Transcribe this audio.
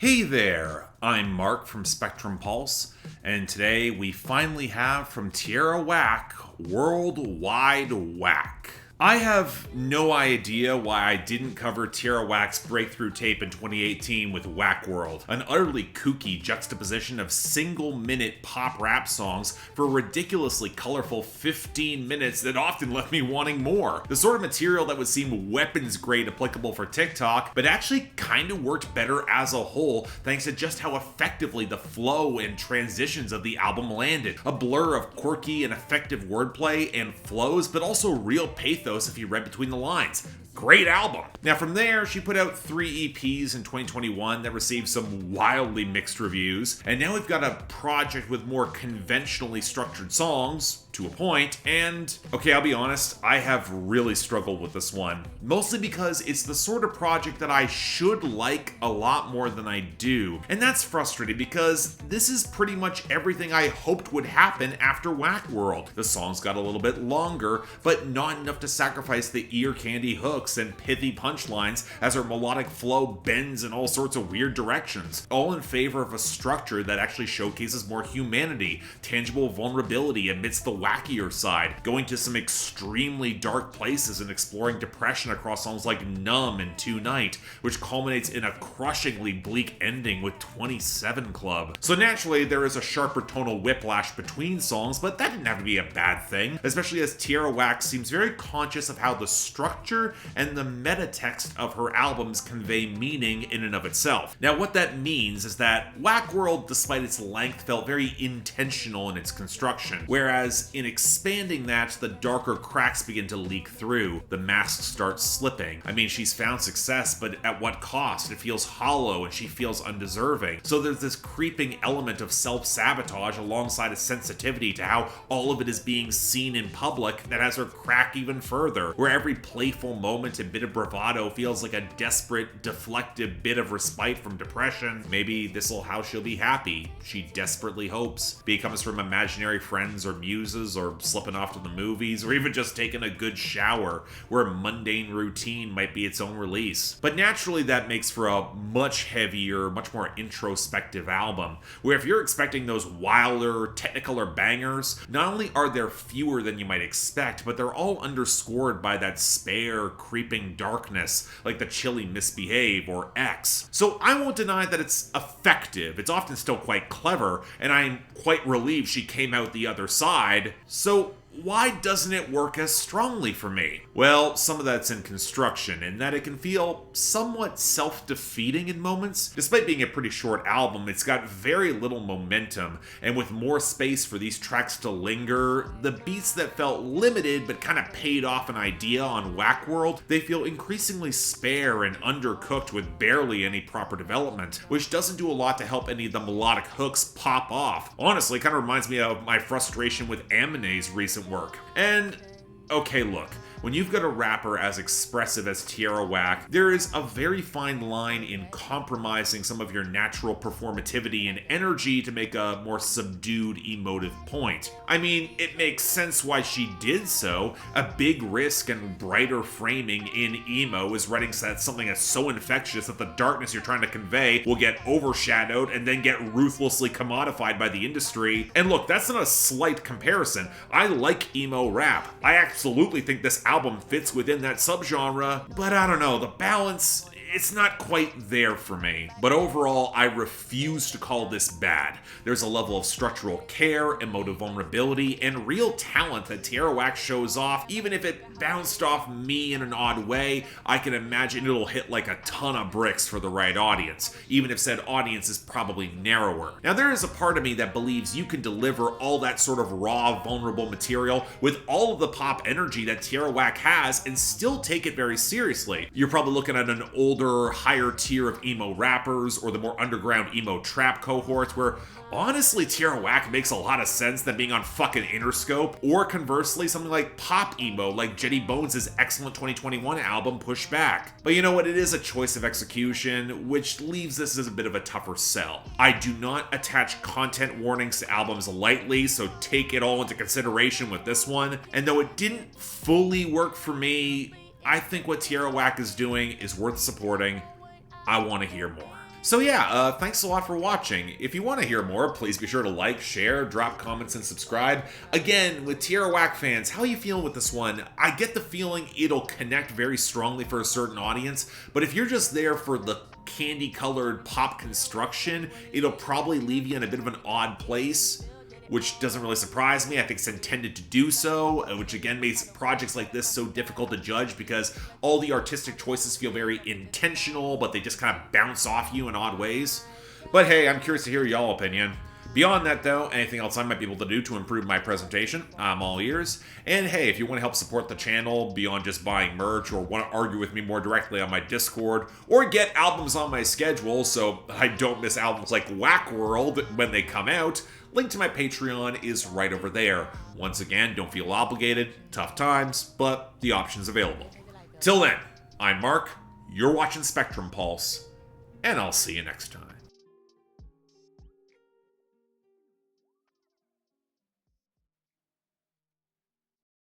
Hey there, I'm Mark from Spectrum Pulse, and today we finally have from Tierra Whack, Worldwide Whack. I have no idea why I didn't cover Tierra Whack's breakthrough tape in 2018 with Whack World, an utterly kooky juxtaposition of single-minute pop rap songs for ridiculously colorful 15 minutes that often left me wanting more. The sort of material that would seem weapons-grade applicable for TikTok, but actually kind of worked better as a whole thanks to just how effectively the flow and transitions of the album landed. A blur of quirky and effective wordplay and flows, but also real pathos if you read between the lines. Great album. Now from there, she put out 3 EPs in 2021 that received some wildly mixed reviews, and now we've got a project with more conventionally structured songs, to a point, and okay, I'll be honest, I have really struggled with this one. Mostly because it's the sort of project that I should like a lot more than I do. And that's frustrating because this is pretty much everything I hoped would happen after Whack World. The songs got a little bit longer, but not enough to sacrifice the ear candy hooks and pithy punchlines as her melodic flow bends in all sorts of weird directions. All in favor of a structure that actually showcases more humanity, tangible vulnerability amidst the wackier side, going to some extremely dark places and exploring depression across songs like NUMB and Tonight, which culminates in a crushingly bleak ending with 27 Club. So naturally, there is a sharper tonal whiplash between songs, but that didn't have to be a bad thing, especially as Tierra Whack seems very conscious of how the structure and the meta text of her albums convey meaning in and of itself. Now, what that means is that Whack World, despite its length, felt very intentional in its construction, whereas in expanding that, the darker cracks begin to leak through. The mask starts slipping. I mean, she's found success, but at what cost? It feels hollow and she feels undeserving. So there's this creeping element of self-sabotage alongside a sensitivity to how all of it is being seen in public that has her crack even further, where every playful moment and bit of bravado feels like a desperate, deflective bit of respite from depression. Maybe this'll how she'll be happy. She desperately hopes. Be it comes from imaginary friends or muses, or slipping off to the movies, or even just taking a good shower, where mundane routine might be its own release. But naturally that makes for a much heavier, much more introspective album, where if you're expecting those wilder, technicolor bangers, not only are there fewer than you might expect, but they're all underscored by that spare, creeping darkness, like the chilly Misbehave or X. So I won't deny that it's effective, it's often still quite clever, and I'm quite relieved she came out the other side. So why doesn't it work as strongly for me? Well, some of that's in construction, in that it can feel somewhat self-defeating in moments. Despite being a pretty short album, it's got very little momentum, and with more space for these tracks to linger, the beats that felt limited but kind of paid off an idea on Whack World, they feel increasingly spare and undercooked with barely any proper development, which doesn't do a lot to help any of the melodic hooks pop off. Honestly, it kind of reminds me of my frustration with Aminé's recent work. And okay, look, when you've got a rapper as expressive as Tierra Whack, there is a very fine line in compromising some of your natural performativity and energy to make a more subdued, emotive point. I mean, it makes sense why she did so. A big risk and brighter framing in emo is writing something that's so infectious that the darkness you're trying to convey will get overshadowed and then get ruthlessly commodified by the industry. And look, that's not a slight comparison. I like emo rap. I absolutely think this album fits within that subgenre, but I don't know, the balance, it's not quite there for me. But overall, I refuse to call this bad. There's a level of structural care, emotive vulnerability, and real talent that Tierra Whack shows off. Even if it bounced off me in an odd way, I can imagine it'll hit like a ton of bricks for the right audience, even if said audience is probably narrower. Now, there is a part of me that believes you can deliver all that sort of raw, vulnerable material with all of the pop energy that Tierra Whack has and still take it very seriously. You're probably looking at an older, higher tier of emo rappers or the more underground emo trap cohorts where honestly Tierra Whack makes a lot of sense than being on fucking Interscope, or conversely something like pop emo like Jetty Bones' excellent 2021 album Push Back. But you know what, it is a choice of execution, which leaves this as a bit of a tougher sell. I do not attach content warnings to albums lightly, so take it all into consideration with this one, and though it didn't fully work for me, I think what Tierra Whack is doing is worth supporting. I want to hear more. So yeah, thanks a lot for watching. If you want to hear more, please be sure to like, share, drop comments, and subscribe. Again, with Tierra Whack fans, how are you feeling with this one? I get the feeling it'll connect very strongly for a certain audience, but if you're just there for the candy-colored pop construction, it'll probably leave you in a bit of an odd place, which doesn't really surprise me. I think it's intended to do so, which again makes projects like this so difficult to judge because all the artistic choices feel very intentional, but they just kind of bounce off you in odd ways. But hey, I'm curious to hear y'all opinion. Beyond that though, anything else I might be able to do to improve my presentation, I'm all ears. And hey, if you want to help support the channel beyond just buying merch or want to argue with me more directly on my Discord or get albums on my schedule so I don't miss albums like Whack World when they come out, link to my Patreon is right over there. Once again, don't feel obligated, tough times, but the option's available. Till then, I'm Mark, you're watching Spectrum Pulse, and I'll see you next time.